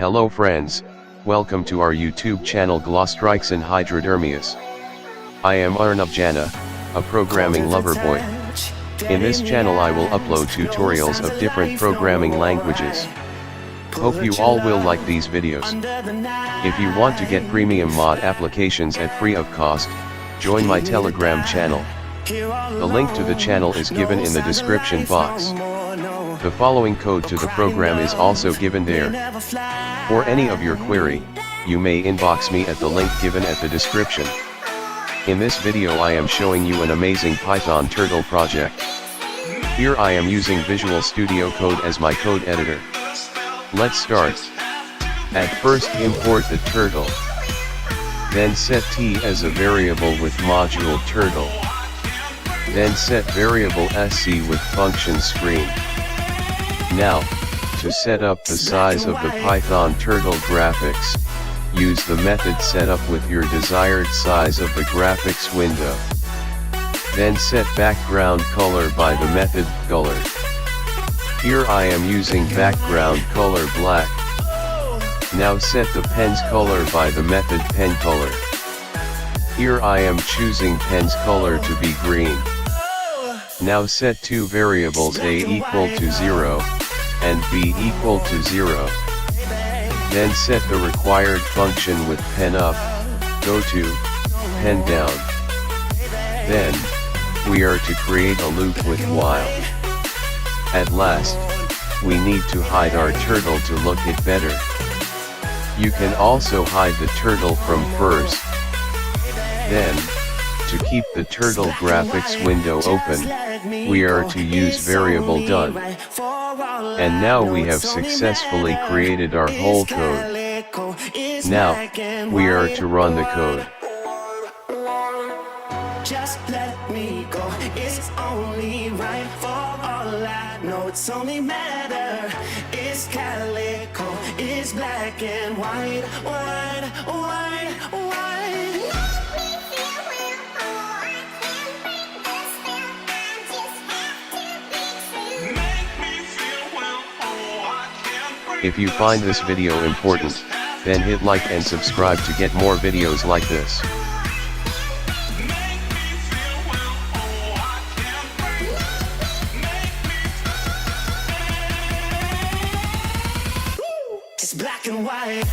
Hello friends, welcome to our YouTube channel Glostrixin Hydrotermius. I am Arnab Jana, a programming lover boy. In this channel I will upload tutorials of different programming languages. Hope you all will like these videos. If you want to get premium mod applications at free of cost, join my Telegram channel. The link to the channel is given in the description box. The following code to the program is also given there. For any of your query, you may inbox me at the link given at the description. In this video I am showing you an amazing Python turtle project. Here I am using Visual Studio Code as my code editor. Let's start. At first import the turtle. Then set t as a variable with module turtle. Then set variable sc with function screen. Now, to set up the size of the Python turtle graphics, use the method setup with your desired size of the graphics window. Then set background color by the method color. Here I am using background color black. Now set the pen's color by the method pen color. Here I am choosing pen's color to be green. Now set two variables a equal to 0, and b equal to 0. Then set the required function with pen up, go to, pen down. Then, we are to create a loop with while. At last, we need to hide our turtle to look it better. You can also hide the turtle from first. Then, to keep the turtle graphics window open, we are to use variable done. And now we have successfully created our whole code. Now, we are to run the code. Just let me go, it's only right for all I know, it's only matter, it's calico, it's black and white, white, white, white. If you find this video important, then hit like and subscribe to get more videos like this. It's black and white.